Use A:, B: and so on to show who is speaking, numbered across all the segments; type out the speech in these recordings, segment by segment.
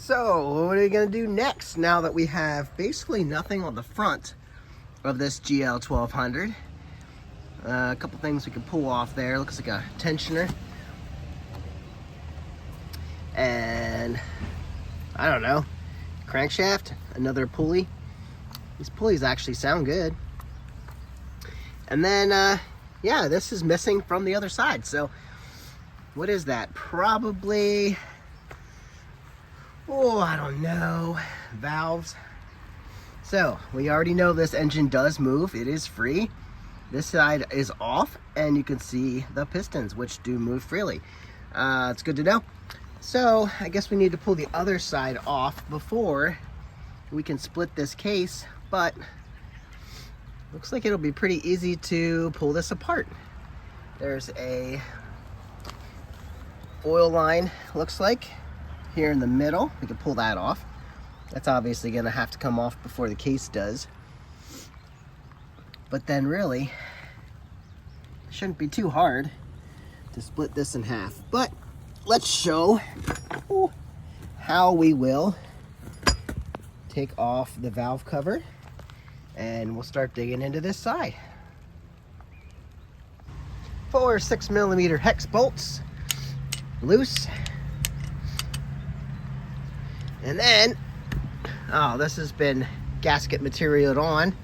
A: So what are we gonna do next now that we have basically nothing on the front of this GL1200? A couple things we can pull off there. Looks like a tensioner. And I don't know, crankshaft, another pulley. These pulleys actually sound good. And then, yeah, this is missing from the other side. So what is that? Probably, oh, I don't know, valves. So we already know this engine does move. It is free. This side is off, and you can see the pistons, which do move freely. It's good to know. So I guess we need to pull the other side off before we can split this case, but looks like it'll be pretty easy to pull this apart. There's a oil line, looks like, here in the middle. We can pull that off. That's obviously gonna have to come off before the case does. But then really, it shouldn't be too hard to split this in half. But let's show how we will take off the valve cover, and we'll start digging into this side. 4 6mm hex bolts, loose. And then, oh, this has been gasket materialed on.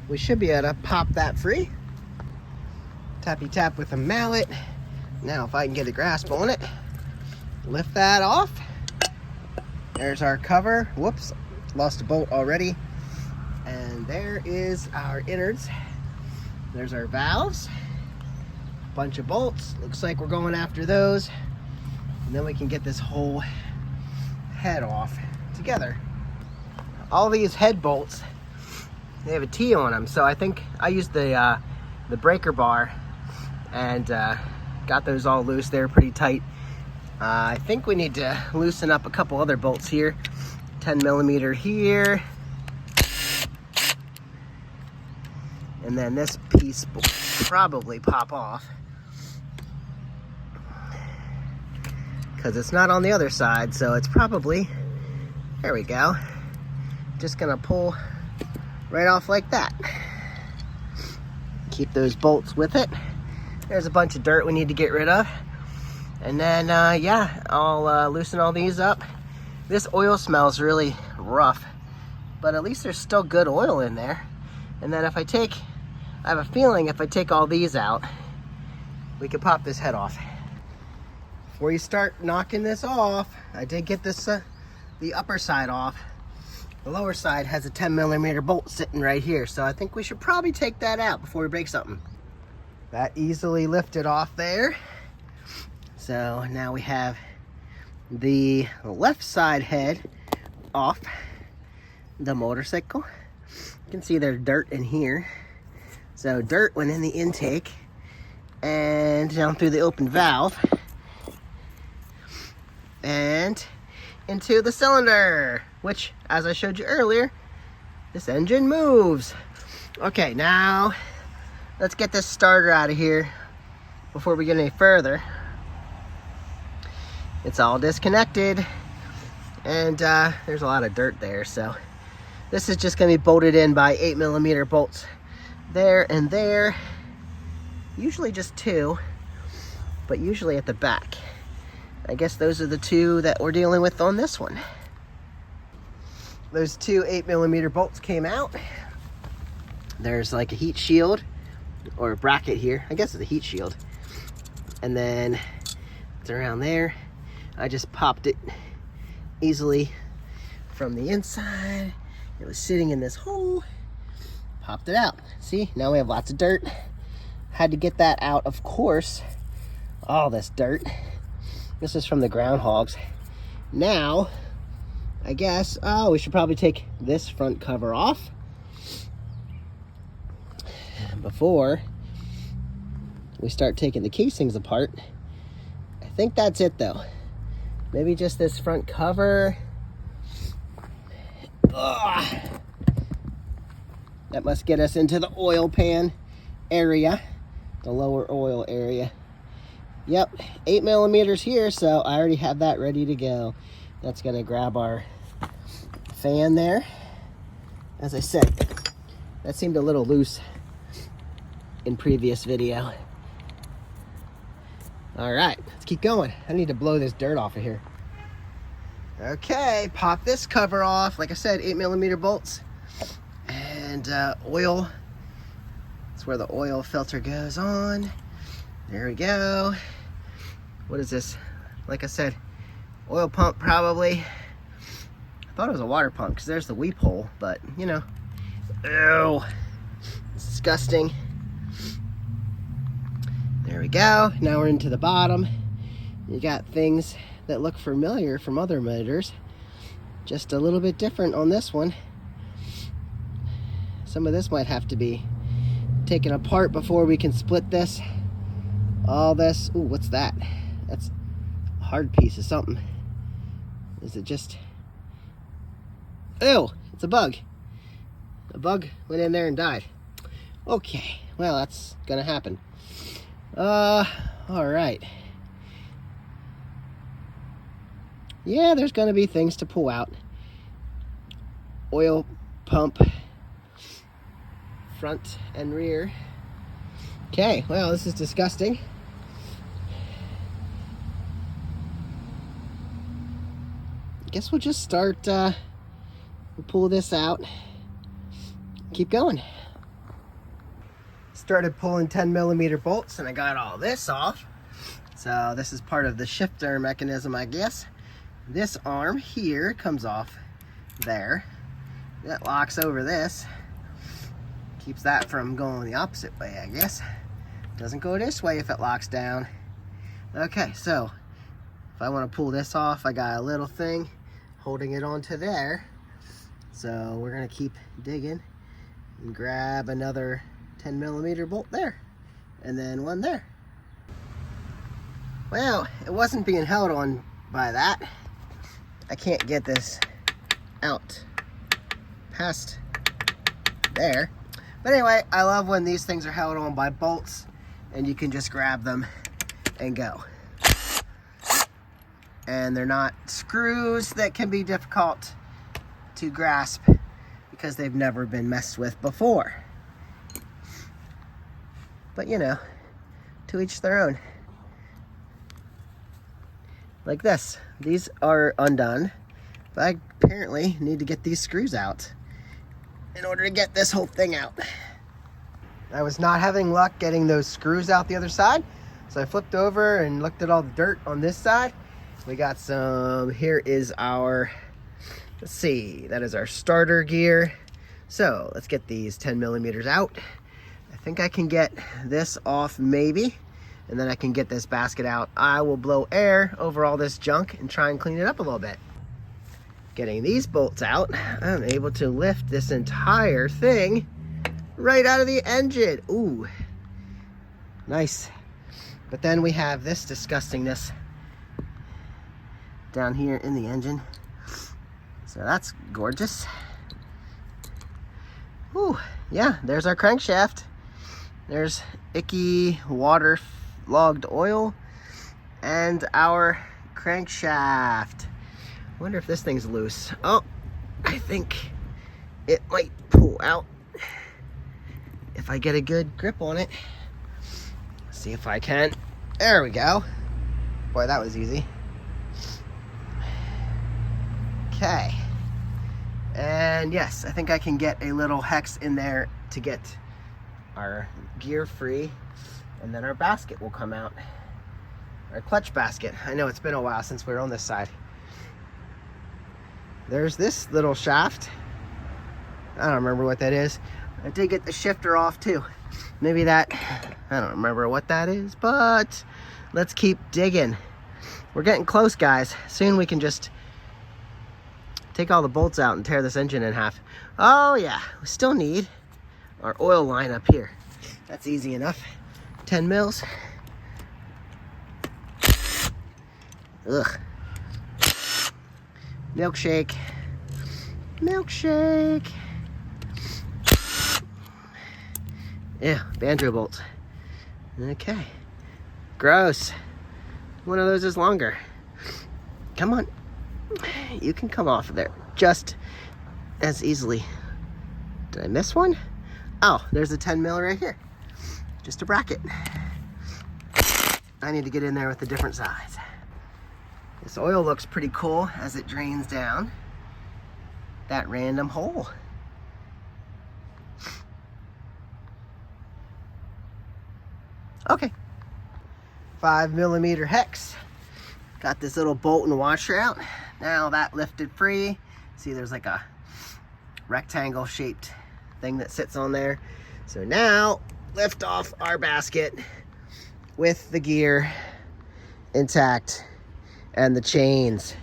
A: We should be able to pop that free. Tappy tap with a mallet. Now if I can get a grasp on it, lift that off. There's our cover. Whoops, lost a bolt already. And there is our innards. There's our valves. Bunch of bolts. Looks like we're going after those. And then we can get this whole head off together. All these head bolts, they have a T on them. So I think I used the breaker bar and got those all loose. They're pretty tight. I think we need to loosen up a couple other bolts here. 10mm here. And then this piece will probably pop off, because it's not on the other side, so it's probably, there we go. Just gonna pull right off like that. Keep those bolts with it. There's a bunch of dirt we need to get rid of. And then, yeah, I'll loosen all these up. This oil smells really rough, but at least there's still good oil in there. And then I have a feeling if I take all these out, we can pop this head off. Before you start knocking this off, I did get this, the upper side off. The lower side has a 10mm bolt sitting right here, so I think we should probably take that out before we break something. That easily lifted off there. So now we have the left side head off the motorcycle. You can see there's dirt in here. So dirt went in the intake and down through the open valve and into the cylinder, which, as I showed you earlier, this engine moves. Okay, now let's get this starter out of here before we get any further. It's all disconnected, and there's a lot of dirt there, so this is just gonna be bolted in by 8mm bolts there and there. Usually just 2, but usually at the back. I guess those are the 2 that we're dealing with on this one. Those 2 8mm bolts came out. There's like a heat shield or a bracket here. I guess it's a heat shield. And then it's around there. I just popped it easily from the inside. It was sitting in this hole. Popped it out. See, now we have lots of dirt. Had to get that out, of course. All this dirt. This is from the groundhogs. Now, I guess, we should probably take this front cover off before we start taking the casings apart. I think that's it though. Maybe just this front cover. Ugh. That must get us into the oil pan area, the lower oil area. Yep, 8mm here, so I already have that ready to go. That's gonna grab our fan there. As I said, that seemed a little loose in previous video. All right, let's keep going. I need to blow this dirt off of here. Okay, pop this cover off. Like I said, 8mm bolts and oil. That's where the oil filter goes on. There we go. What is this? Like I said, oil pump probably. I thought it was a water pump because there's the weep hole, but you know, ew, it's disgusting. There we go. Now we're into the bottom. You got things that look familiar from other motors, just a little bit different on this one. Some of this might have to be taken apart before we can split this. All this, ooh, what's that? That's a hard piece of something. Is it just, ew, it's a bug. A bug went in there and died. Okay, well, that's gonna happen. All right. Yeah, there's gonna be things to pull out. Oil pump, front and rear. Okay, well, this is disgusting. Guess we'll just start, we'll pull this out, keep going. Started pulling 10mm bolts and I got all this off. So this is part of the shifter mechanism, I guess. This arm here comes off there. That locks over this. Keeps that from going the opposite way, I guess. Doesn't go this way if it locks down. Okay, so if I want to pull this off, I got a little thing holding it onto there. So we're gonna keep digging and grab another 10mm bolt there, and then one there. Well, it wasn't being held on by that. I can't get this out past there. But anyway, I love when these things are held on by bolts and you can just grab them and go. And they're not screws that can be difficult to grasp because they've never been messed with before. But you know, to each their own. Like this. These are undone, but I apparently need to get these screws out in order to get this whole thing out. I was not having luck getting those screws out the other side, so I flipped over and looked at all the dirt on this side. We got some, here is our, let's see, that is our starter gear. So let's get these 10mm out. I think I can get this off maybe, and then I can get this basket out. I will blow air over all this junk and try and clean it up a little bit. Getting these bolts out, I'm able to lift this entire thing right out of the engine. Ooh, nice. But then we have this disgustingness down here in the engine. So that's gorgeous. Ooh, yeah, there's our crankshaft. There's icky water-logged oil and our crankshaft. Wonder if this thing's loose. Oh, I think it might pull out if I get a good grip on it. Let's see if I can. There we go. Boy, that was easy. Okay. And yes, I think I can get a little hex in there to get our gear free, and then our basket will come out. Our clutch basket. I know it's been a while since we were on this side. There's this little shaft. I don't remember what that is. I did get the shifter off too. Maybe that, I don't remember what that is, but let's keep digging. We're getting close, guys. Soon we can just take all the bolts out and tear this engine in half. Oh yeah, we still need our oil line up here. That's easy enough. 10 mils. Ugh. Milkshake. Milkshake. Yeah, banjo bolts. Okay. Gross. One of those is longer. Come on. you can come off of there just as easily. Did I miss one? Oh, there's a 10 mil right here. Just a bracket. I need to get in there with a different size. This oil looks pretty cool as it drains down that random hole. Okay. 5mm hex. Got this little bolt and washer out. Now that lifted free. See, there's like a rectangle shaped thing that sits on there. So now lift off our basket with the gear intact and the chains.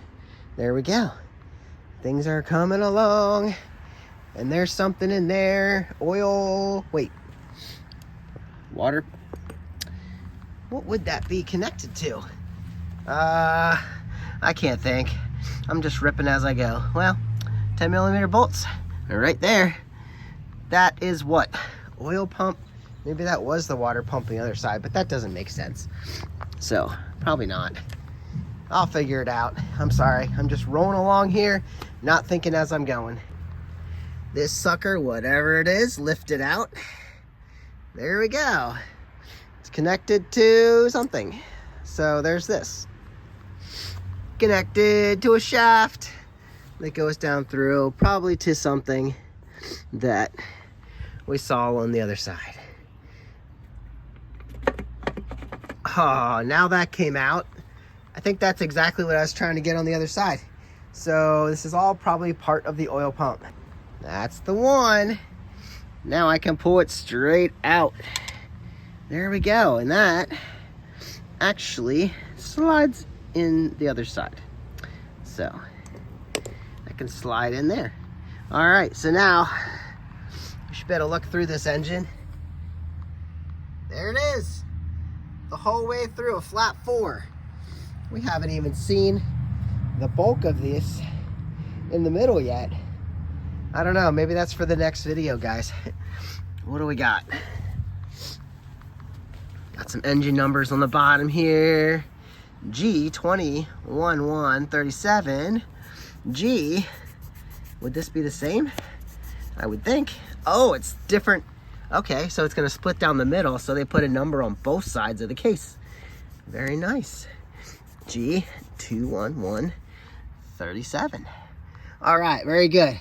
A: There we go. Things are coming along, and there's something in there. Oil, wait, water. What would that be connected to? I can't think. I'm just ripping as I go. Well, 10mm bolts are right there. That is what? Oil pump? Maybe that was the water pump on the other side, but that doesn't make sense. So, probably not. I'll figure it out. I'm sorry. I'm just rolling along here, not thinking as I'm going. This sucker, whatever it is, lift it out. There we go. It's connected to something. So there's this. Connected to a shaft that goes down through, probably to something that we saw on the other side. Oh, now that came out. I think that's exactly what I was trying to get on the other side. So this is all probably part of the oil pump. That's the one. Now I can pull it straight out. There we go. And that actually slides in the other side. So I can slide in there. All right, so now we should be able to look through this engine. There it is. The whole way through, a flat 4. We haven't even seen the bulk of this in the middle yet. I don't know, maybe that's for the next video, guys. What do we got? Got some engine numbers on the bottom here. G201137. G, would this be the same? I would think. Oh, it's different. Okay, so it's gonna split down the middle, so they put a number on both sides of the case. Very nice. G21137. All right, very good.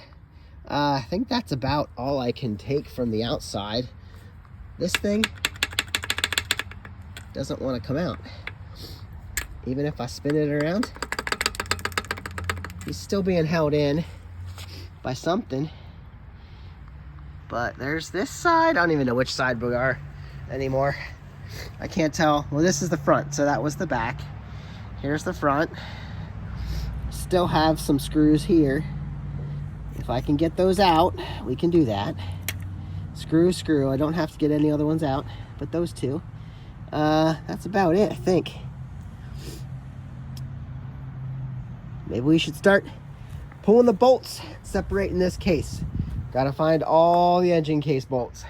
A: I think that's about all I can take from the outside. This thing doesn't want to come out. Even if I spin it around, he's still being held in by something. But there's this side. I don't even know which side we are anymore. I can't tell. Well, this is the front, so that was the back. Here's the front. Still have some screws here. If I can get those out, we can do that. Screw, screw. I don't have to get any other ones out, but those two. That's about it, I think. Maybe we should start pulling the bolts, separating this case. Gotta find all the engine case bolts.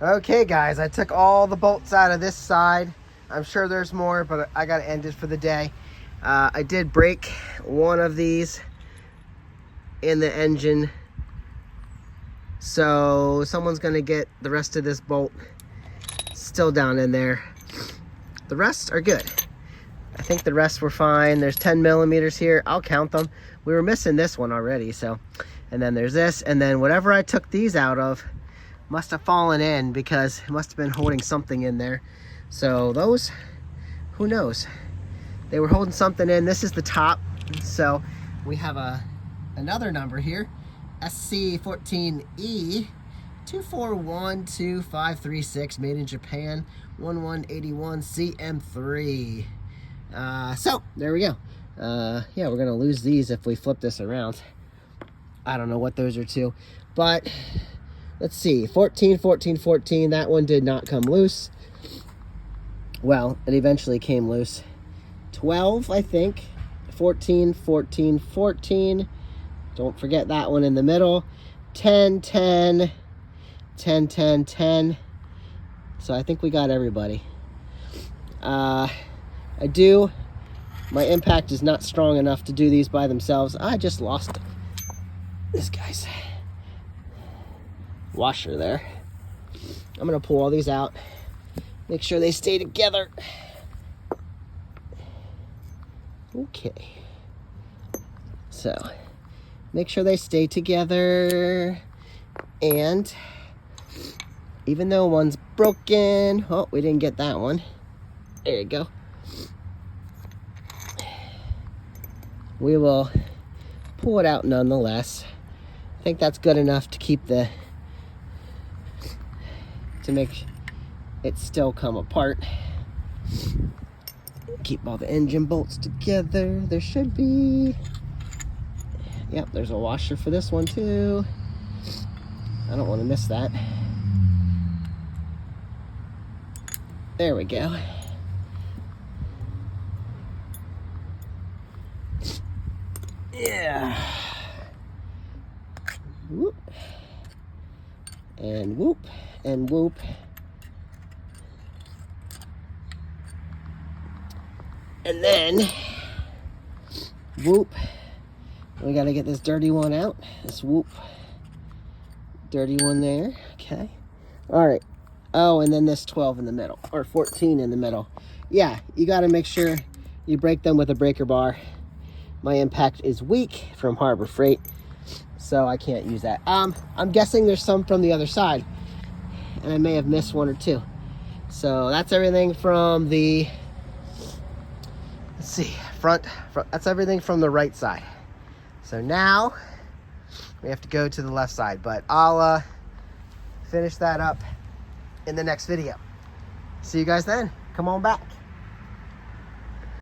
A: Okay, guys, I took all the bolts out of this side. I'm sure there's more, but I gotta end it for the day. I did break one of these in the engine, so someone's gonna get the rest of this bolt still down in there. The rest are good. I think the rest were fine. There's 10mm here. I'll count them. We were missing this one already, so. And then there's this, and then whatever I took these out of must have fallen in because it must have been holding something in there. So those, who knows? They were holding something in. This is the top. So we have another number here, SC14E 2412536, made in Japan, 1181 CM3. So there we go. Yeah, we're gonna lose these if we flip this around. I don't know what those are to, but let's see. 14, 14, 14. That one did not come loose. Well, it eventually came loose. 12, I think. 14, 14, 14. Don't forget that one in the middle. 10, 10, 10, 10, 10. So I think we got everybody. I do My impact is not strong enough to do these by themselves. I just lost this guy's washer there. I'm gonna pull all these out, make sure they stay together. Okay. So, make sure they stay together. And even though one's broken, oh, we didn't get that one. There you go. We will pull it out nonetheless. I think that's good enough to keep to make it still come apart. Keep all the engine bolts together. There should be, yep, there's a washer for this one too. I don't want to miss that. There we go. Yeah. Whoop. And whoop. And whoop. And then whoop. We gotta get this dirty one out. This whoop. Dirty one there. Okay. Alright. Oh, and then this 12 in the middle. Or 14 in the middle. Yeah, you gotta make sure you break them with a breaker bar. My impact is weak from Harbor Freight, so I can't use that. I'm guessing there's some from the other side, and I may have missed one or two. So that's everything from the, let's see, front, that's everything from the right side. So now we have to go to the left side, but I'll finish that up in the next video. See you guys then. Come on back.